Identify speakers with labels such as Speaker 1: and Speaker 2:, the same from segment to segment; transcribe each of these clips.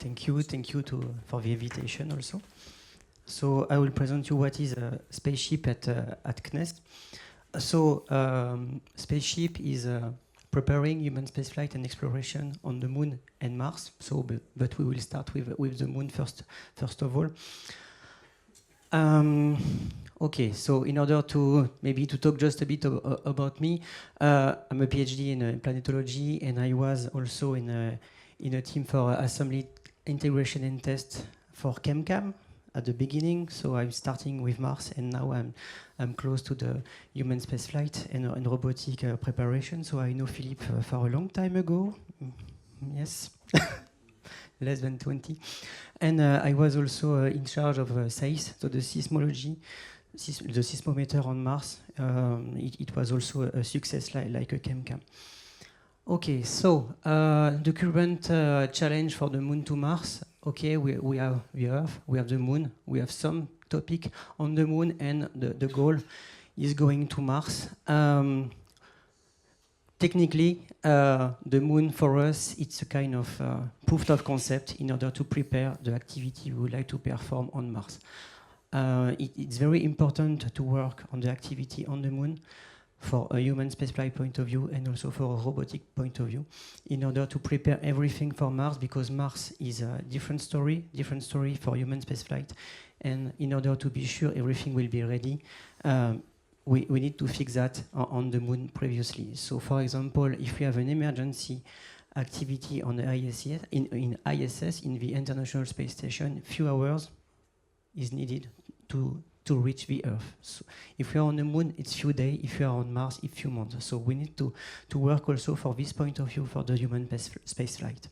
Speaker 1: Thank you for the invitation also. So I will present you what is a spaceship at CNES. So spaceship is preparing human spaceflight and exploration on the Moon and Mars. So, but we will start with the Moon first of all. Okay, so in order to maybe to talk just a bit about me, I'm a PhD in planetology, and I was also in a team for assembly, integration, and test for ChemCam at the beginning. So I'm starting with Mars, and now I'm close to the human spaceflight and robotic preparation. So I know Philippe for a long time ago. Yes. Less than 20. And I was also in charge of SAIS, so the seismology, the seismometer on Mars. It was also a success like a ChemCam. Okay, so the current challenge for the Moon to Mars. Okay, we have the Earth, we have the Moon, we have some topic on the Moon, and the goal is going to Mars. Technically, the Moon for us, it's a kind of proof of concept in order to prepare the activity we would like to perform on Mars. It's very important to work on the activity on the Moon for a human spaceflight point of view and also for a robotic point of view in order to prepare everything for Mars, because Mars is a different story for human spaceflight. And in order to be sure everything will be ready, we need to fix that on the Moon previously. So, for example, if we have an emergency activity on the ISS, in ISS, in the International Space Station, few hours is needed to reach the Earth. So if we are on the Moon, it's few days. If we are on Mars, it's few months. So we need to work also for this point of view for the human spaceflight.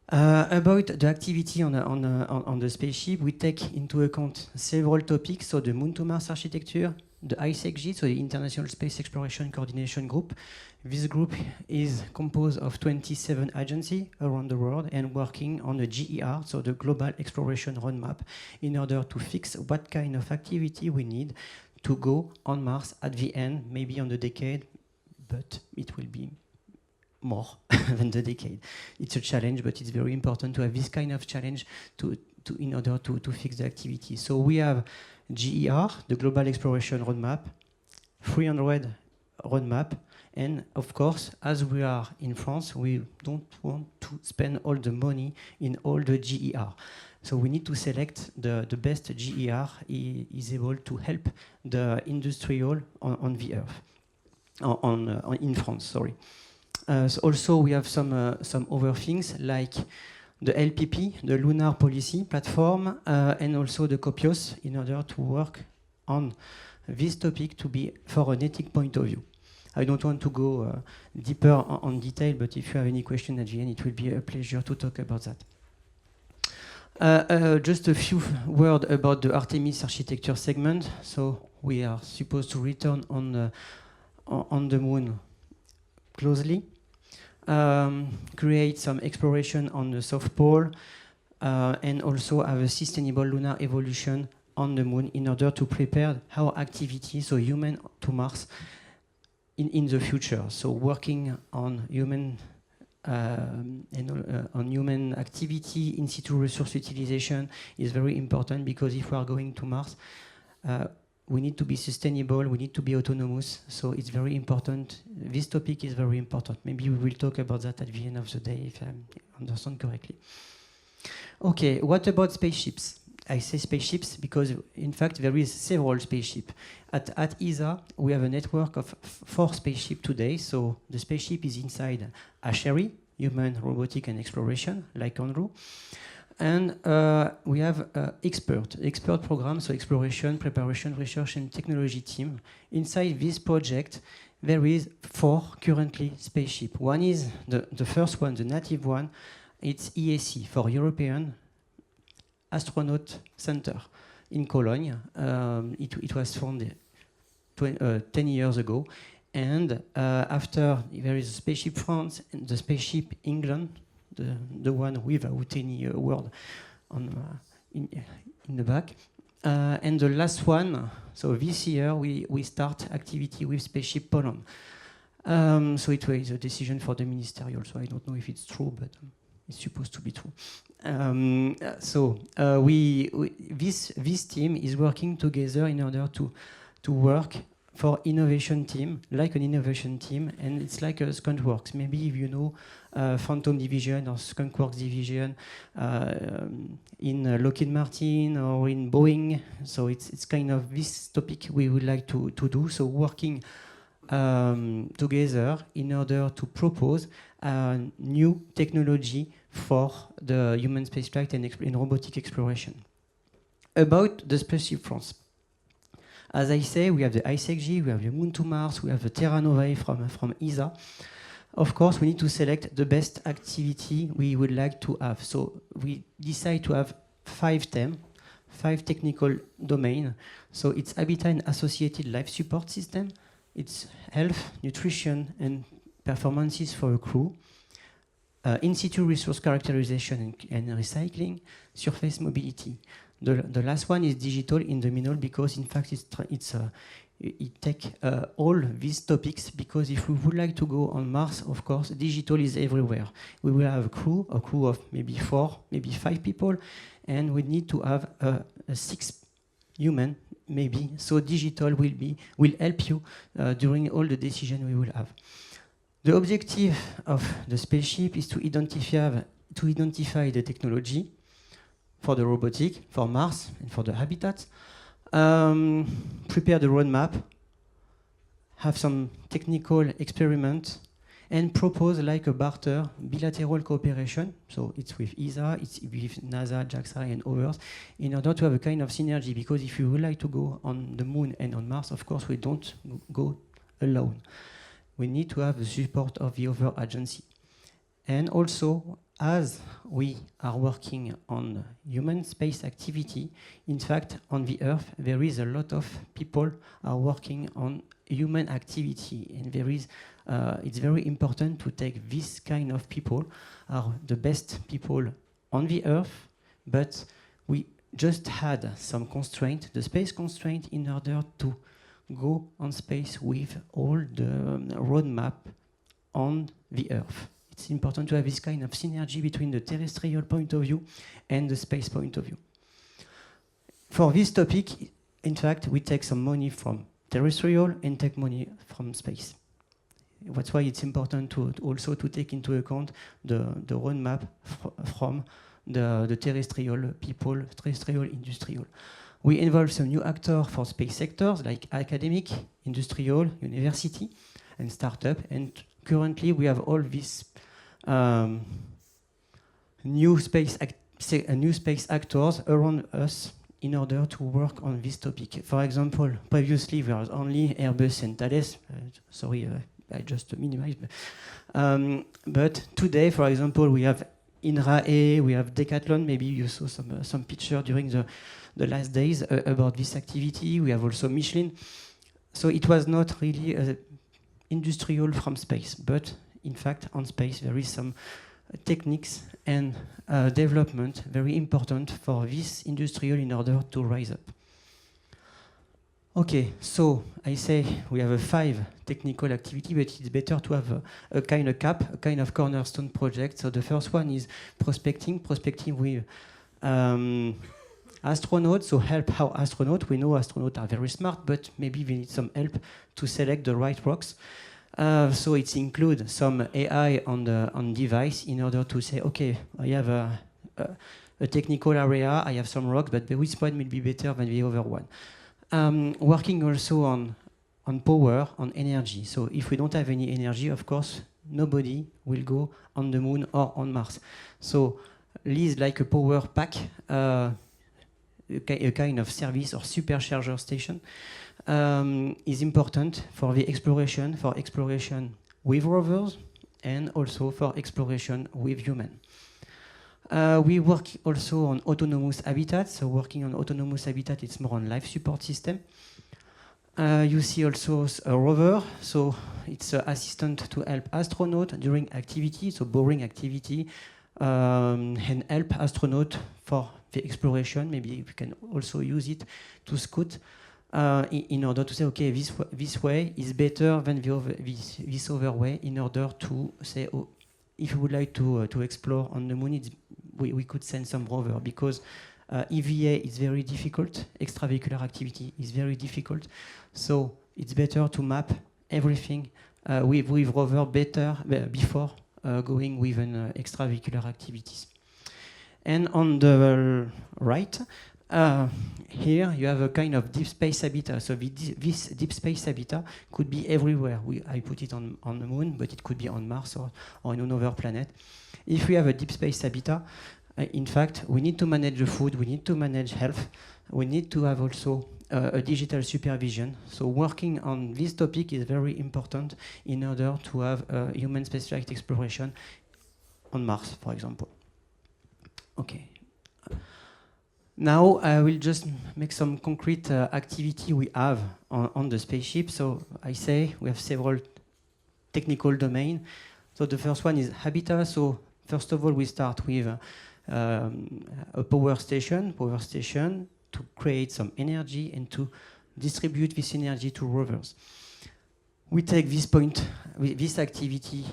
Speaker 1: About the activity on the spaceship, we take into account several topics. So the Moon to Mars architecture, the ISECG, so the International Space Exploration Coordination Group. This group is composed of 27 agencies around the world and working on the GER, so the Global Exploration Roadmap, in order to fix what kind of activity we need to go on Mars at the end, maybe on the decade, but it will be more than the decade. It's a challenge, but it's very important to have this kind of challenge in order to fix the activity. So we have GER, the Global Exploration Roadmap, 300 roadmap, and of course, as we are in France, we don't want to spend all the money in all the GER. So we need to select the best GER is able to help the industrial on the Earth, in France, sorry. So also we have some other things like the LPP, the Lunar Policy Platform, and also the COPIOS, in order to work on this topic to be for an ethic point of view. I don't want to go deeper on detail, but if you have any question at the end, it will be a pleasure to talk about that. Just a few words about the Artemis architecture segment. So we are supposed to return on the Moon closely. Create some exploration on the South Pole, and also have a sustainable lunar evolution on the Moon in order to prepare our activity, so human to Mars, in the future. So working on human human activity, in situ resource utilization is very important, because if we are going to Mars, we need to be sustainable, we need to be autonomous, so it's very important. This topic is very important. Maybe we will talk about that at the end of the day, if I understand correctly. Okay, what about spaceships? I say spaceships because, in fact, there is several spaceships. At ESA, we have a network of 4 spaceships today, so the spaceship is inside ASHERI, Human, Robotic and Exploration, like Andrew. And we have expert program, so exploration, preparation, research, and technology team. Inside this project, there is 4 currently spaceships. One is the first one, the native one. It's EAC, for European Astronaut Center in Cologne. It was founded 10 years ago. And after, there is a spaceship France and the spaceship England, the one without any word in the back. And the last one, so this year we start activity with spaceship Poland. So it was a decision for the ministerial, so I don't know if it's true, but It's supposed to be true. This team is working together in order to work for innovation team, like an innovation team, and it's like a Skunkworks. Maybe if you know Phantom Division or Skunkworks Division in Lockheed Martin or in Boeing. So it's kind of this topic we would like to do. So working together in order to propose new technology for the human spaceflight and robotic exploration. About the spaceship France. As I say, we have the ISEC-G, we have the Moon to Mars, we have the Terra Novae from ESA. Of course, we need to select the best activity we would like to have. So we decide to have 5 themes, 5 technical domains. So it's habitat and associated life support system, it's health, nutrition, and performances for a crew, in situ resource characterization and recycling, surface mobility. The last one is digital in the middle because in fact it takes all these topics, because if we would like to go on Mars, of course, digital is everywhere. We will have a crew of maybe 4, maybe 5 people, and we need to have 6 human, maybe. So digital will help you during all the decisions we will have. The objective of the spaceship is to identify the technology for the robotic, for Mars, and for the habitat. Prepare the roadmap, have some technical experiment, and propose like a barter bilateral cooperation. So it's with ESA, it's with NASA, JAXA, and others, in order to have a kind of synergy. Because if you would like to go on the Moon and on Mars, of course, we don't go alone. We need to have the support of the other agency. And also, as we are working on human space activity, in fact, on the Earth, there is a lot of people are working on human activity, and it's very important to take this kind of people, are the best people on the Earth, but we just had some constraint, the space constraint, in order to go on space with all the roadmap on the Earth. It's important to have this kind of synergy between the terrestrial point of view and the space point of view. For this topic, in fact, we take some money from terrestrial and take money from space. That's why it's important to also to take into account the roadmap from the terrestrial people, terrestrial industrial. We involve some new actors for space sectors like academic, industrial, university, and startup. And currently, we have all these new space actors around us in order to work on this topic. For example, previously there was only Airbus and Thales. I just minimized. But today, for example, we have INRAE, we have Decathlon. Maybe you saw some picture during the last days about this activity. We have also Michelin. So it was not really industrial from space, but in fact, on space, there is some techniques and development very important for this industrial in order to rise up. Okay, so I say we have a 5 technical activity, but it's better to have a kind of cap, a kind of cornerstone project. So the first one is prospecting with astronauts, so help our astronauts. We know astronauts are very smart, but maybe we need some help to select the right rocks. So it includes some AI on device in order to say, okay, I have a technical area, I have some rocks, but which one will be better than the other one? Working also on power, on energy. So if we don't have any energy, of course, nobody will go on the Moon or on Mars. So lease like a power pack, a kind of service or supercharger station, is important for the exploration, with rovers, and also for exploration with humans. We work also on autonomous habitat. So working on autonomous habitat, it's more on life support system. You see also a rover. So it's an assistant to help astronaut during activity, so boring activity, and help astronaut for the exploration. Maybe we can also use it to scout in order to say, okay, this way is better than this other way, in order to say, oh, if we would like to explore on the moon, we could send some rover, because EVA is very difficult, extravehicular activity is very difficult, so it's better to map everything with rover before going with an extravehicular activities. And on the right, here you have a kind of deep space habitat. So this deep space habitat could be everywhere. I put it on the moon, but it could be on Mars or on another planet. If we have a deep space habitat, in fact, we need to manage the food, we need to manage health, we need to have also a digital supervision. So working on this topic is very important in order to have human spaceflight exploration on Mars, for example. Okay. Now I will just make some concrete activity we have on the spaceship. So I say we have several technical domains. So the first one is habitat. So first of all, we start with a power station to create some energy and to distribute this energy to rovers. We take this point, this activity,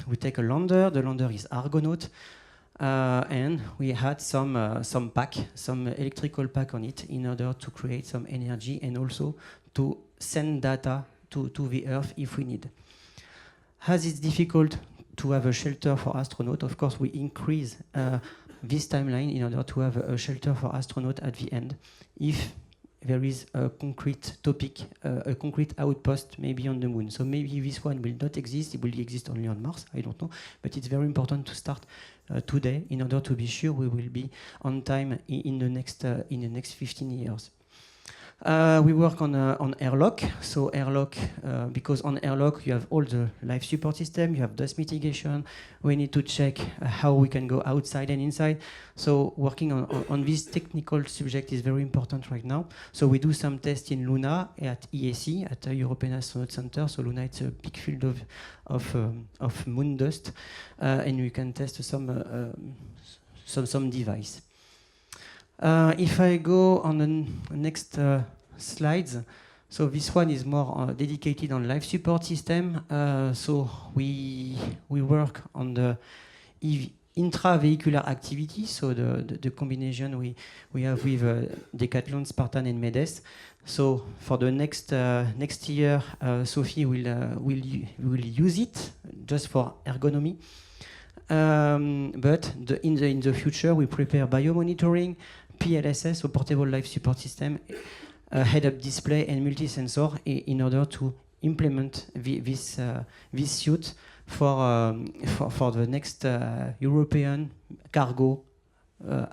Speaker 1: we take a lander. The lander is Argonaut. And we had some electrical pack on it in order to create some energy and also to send data to the Earth if we need. As it's difficult to have a shelter for astronauts, of course we increase this timeline in order to have a shelter for astronauts at the end. If there is a concrete topic, a concrete outpost maybe on the moon. So maybe this one will not exist, it will exist only on Mars, I don't know. But it's very important to start today in order to be sure we will be on time in the next 15 years. We work on airlock. So airlock, because on airlock you have all the life support system, you have dust mitigation. We need to check how we can go outside and inside. So working on this technical subject is very important right now. So we do some tests in Luna at EAC, at the European Astronaut Center. So Luna, it's a big field of moon dust, and we can test some device. If I go on the next slides, so this one is more dedicated on life support system. So we work on the intravehicular activity, so the combination we have with Decathlon, Spartan, and MEDES. So for the next year, Sophie will use it just for ergonomy. But in the future, we prepare biomonitoring, PLSS, so portable life support system, head-up display, and multi-sensor in order to implement this suit for the next European cargo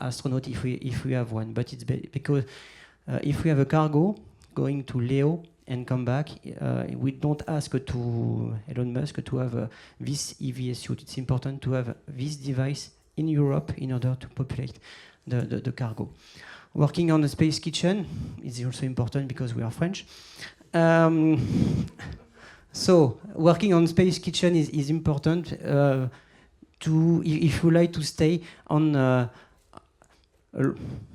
Speaker 1: astronaut if we have one. But it's because if we have a cargo going to Leo and come back, we don't ask to Elon Musk to have this EVA suit. It's important to have this device in Europe in order to populate the cargo. Working on the space kitchen is also important because we are French. So working on space kitchen is important if you like to stay on a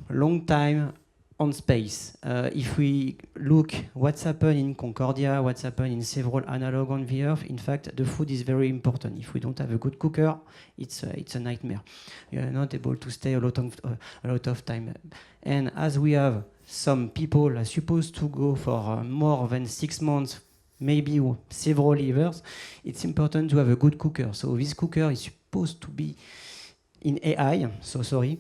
Speaker 1: long time on space. If we look what's happened in Concordia, what's happened in several analog on the Earth, in fact, the food is very important. If we don't have a good cooker, it's a nightmare. You are not able to stay a lot of time. And as we have some people are supposed to go for more than 6 months, maybe several years, it's important to have a good cooker. So this cooker is supposed to be in AI. So sorry.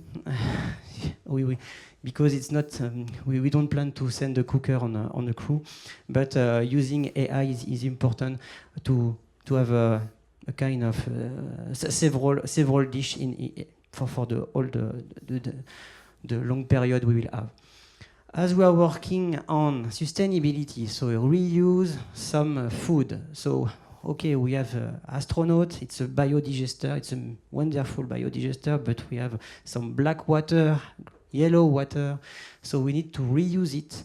Speaker 1: Because it's not, we don't plan to send a cooker on a crew, but using AI is important to have a kind of several dish for the long period we will have. As we are working on sustainability, so reuse some food. So okay, we have astronaut, it's a biodigester, it's a wonderful biodigester, but we have some black water, yellow water, so we need to reuse it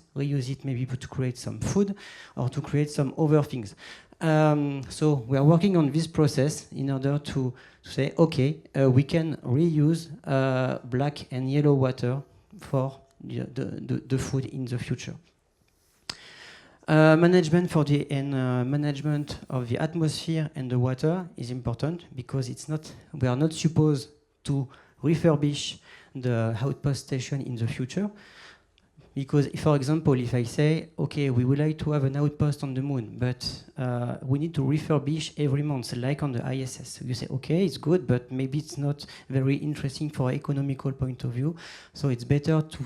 Speaker 1: maybe to create some food or to create some other things. So we are working on this process in order to say, okay, we can reuse black and yellow water for the food in the future. Management for the management of the atmosphere and the water is important because we are not supposed to refurbish the outpost station in the future. Because, for example, if I say, okay, we would like to have an outpost on the moon, but we need to refurbish every month, like on the ISS. So you say, okay, it's good, but maybe it's not very interesting for economical point of view. So it's better to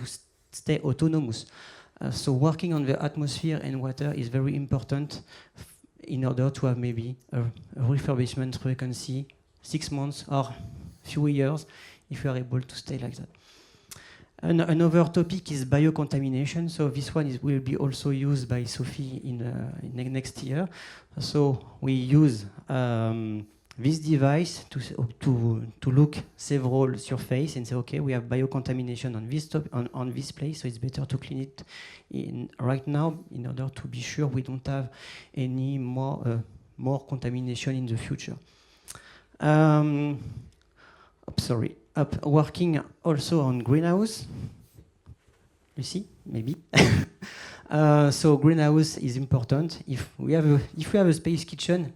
Speaker 1: stay autonomous. So working on the atmosphere and water is very important in order to have maybe a refurbishment frequency 6 months or few years if you are able to stay like that. Another topic is biocontamination. So this one will be also used by Sophie in next year. So we use this device to look several surface and say, okay, we have biocontamination on this place, so it's better to clean it right now in order to be sure we don't have any more contamination in the future. Working also on greenhouse. You see, maybe. So greenhouse is important. If we have a space kitchen,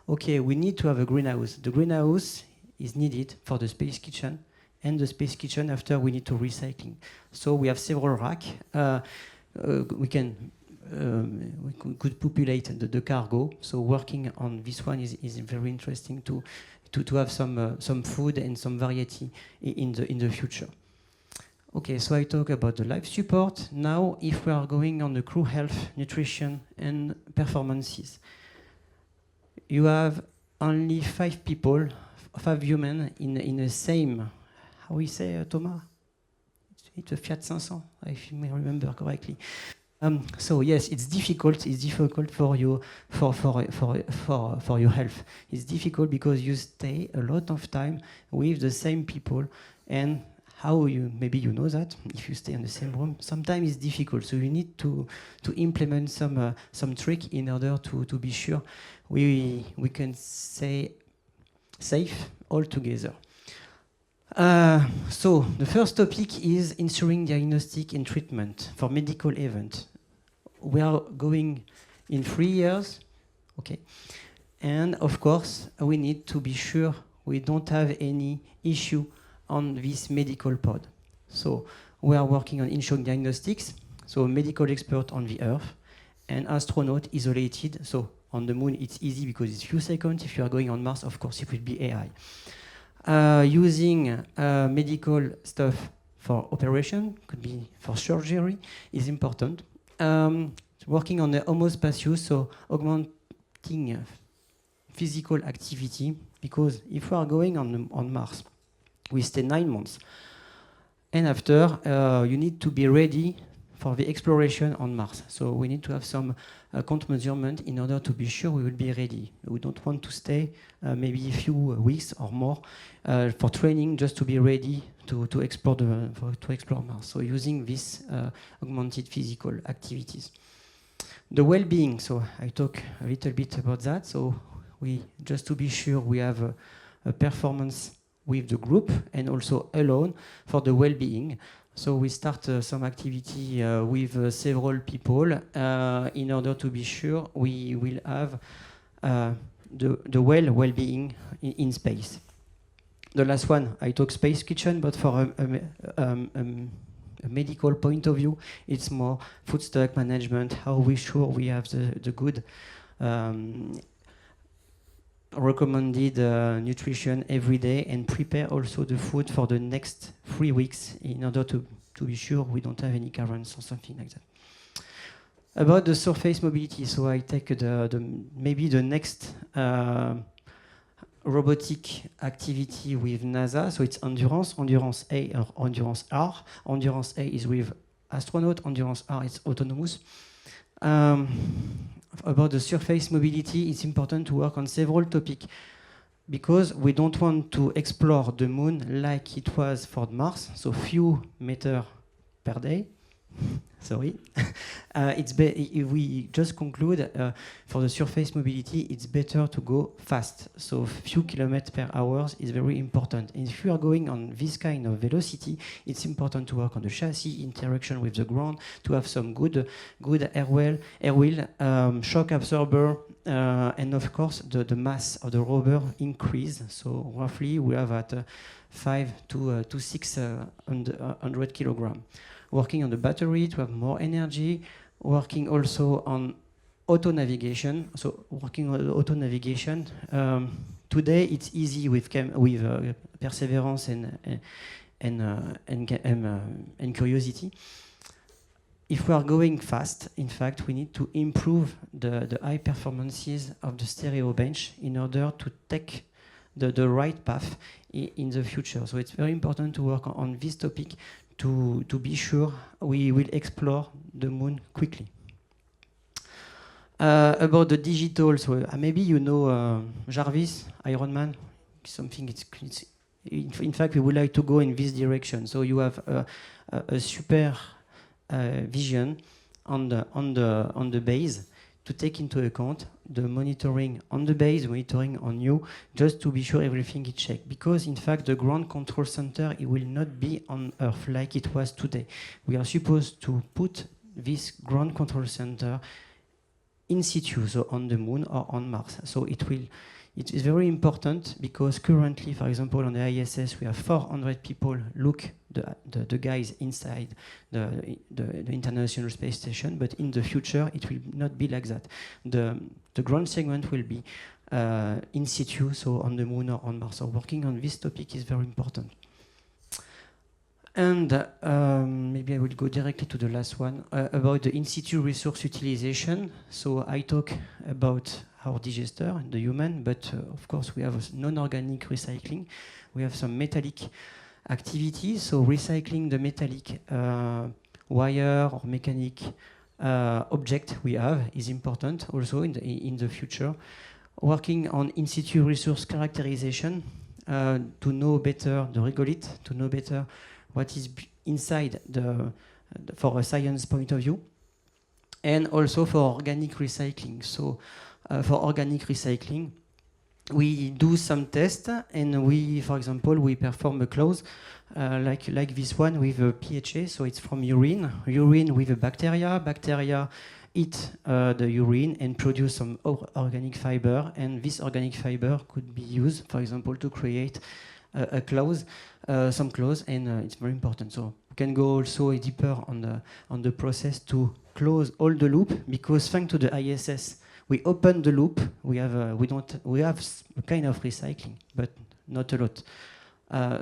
Speaker 1: okay, we need to have a greenhouse. The greenhouse is needed for the space kitchen, and the space kitchen after we need to recycling. So we have several racks. We could populate the cargo. So working on this one is very interesting to have some food and some variety in the future. Okay, so I talk about the life support. Now, if we are going on the crew health, nutrition, and performances, you have only 5 people, 5 humans in the same, how we say, Thomas? It's a Fiat 500, if you may remember correctly. So yes, it's difficult. It's difficult for you for your health. It's difficult because you stay a lot of time with the same people, and maybe you know that if you stay in the same room, sometimes it's difficult. So you need to implement some trick in order to be sure we can stay safe all together. So the first topic is ensuring diagnostic and treatment for medical events. We are going in 3 years, okay? And of course, we need to be sure we don't have any issue on this medical pod. So we are working on ensuring diagnostics, so a medical expert on the Earth, and astronaut isolated. So on the moon, it's easy because it's few seconds. If you are going on Mars, of course, it will be AI. Using medical stuff for operation, could be for surgery, is important. Working on the homospatius, so augmenting physical activity, because if we are going on Mars, we stay 9 months. And after, you need to be ready for the exploration on Mars. So we need to have some count measurement in order to be sure we will be ready. We don't want to stay maybe a few weeks or more for training just to be ready to explore Mars. So using this augmented physical activities. The well-being, so I talk a little bit about that. So just to be sure we have a performance with the group and also alone for the well-being. So we start some activity with several people in order to be sure we will have the well-being in space. The last one, I talk space kitchen, but for a medical point of view, it's more food stock management, how we sure we have the good recommended nutrition every day, and prepare also the food for the next 3 weeks in order to be sure we don't have any currents or something like that. About the surface mobility, so I take maybe the next robotic activity with NASA. So it's Endurance A or Endurance R. Endurance A is with astronaut, Endurance R is autonomous. About the surface mobility, it's important to work on several topics because we don't want to explore the moon like it was for Mars, so few meters per day, Sorry. If we just conclude, for the surface mobility, it's better to go fast. So few kilometers per hour is very important. And if you are going on this kind of velocity, it's important to work on the chassis, interaction with the ground, to have some good air wheel, shock absorber, and of course the mass of the rubber increase. So roughly we have at 5 to 600 kilogram. Working on the battery to have more energy, working also on auto navigation. So working on auto navigation, today it's easy with perseverance and curiosity. If we are going fast, in fact, we need to improve the high performances of the stereo bench in order to take the right path in the future. So it's very important to work on this topic to be sure we will explore the moon quickly. About the digital, so maybe you know Jarvis, Iron Man, something. In fact, we would like to go in this direction. So you have a super vision on the base to take into account the monitoring on the base, monitoring on you, just to be sure everything is checked. Because in fact, the ground control center, it will not be on Earth like it was today. We are supposed to put this ground control center in situ, so on the moon or on Mars. So it is very important because currently, for example, on the ISS, we have 400 people look the guys inside the International Space Station, but in the future, it will not be like that. The ground segment will be in situ, so on the moon or on Mars. So working on this topic is very important. And maybe I will go directly to the last one, about the in-situ resource utilization. So I talk about our digester, the human, but of course we have non-organic recycling. We have some metallic activities, so recycling the metallic wire or mechanic object we have is important also in the future. Working on in-situ resource characterization to know better the regolith, to know better what is inside for a science point of view, and also for organic recycling. So for organic recycling, we do some tests, and for example, we perform a clause like this one with a PHA. So it's from urine with a bacteria. Bacteria eat the urine and produce some organic fiber, and this organic fiber could be used, for example, to create some clothes, and it's very important. So we can go also deeper on the process to close all the loop, because thanks to the ISS, we open the loop. We have a kind of recycling, but not a lot.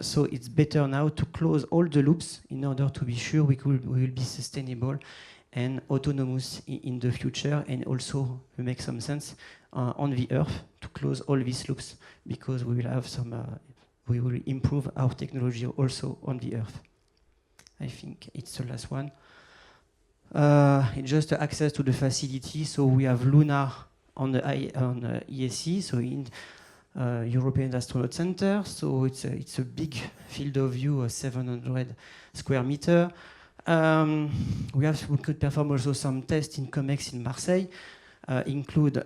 Speaker 1: So it's better now to close all the loops in order to be sure we will be sustainable and autonomous in the future, and also make some sense on the Earth to close all these loops, because we will have we will improve our technology also on the Earth. I think it's the last one. It's just access to the facility. So we have Luna on the ESC, so in European Astronaut Center. So it's a big field of view, 700 square meter. We could perform also some tests in COMEX in Marseille, include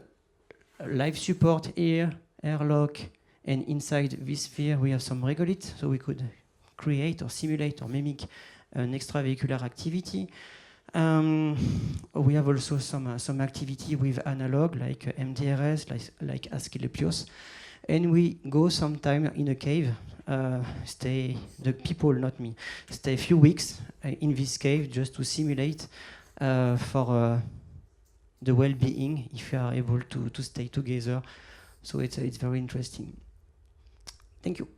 Speaker 1: life support here, airlock, and inside this sphere we have some regolith, so we could create or simulate or mimic an extravehicular activity. We have also some activity with analog, like MDRS, like Asclepios. And we go sometime in a cave, the people, not me, stay a few weeks in this cave just to simulate for the well-being, if you are able to stay together. So it's very interesting. Thank you.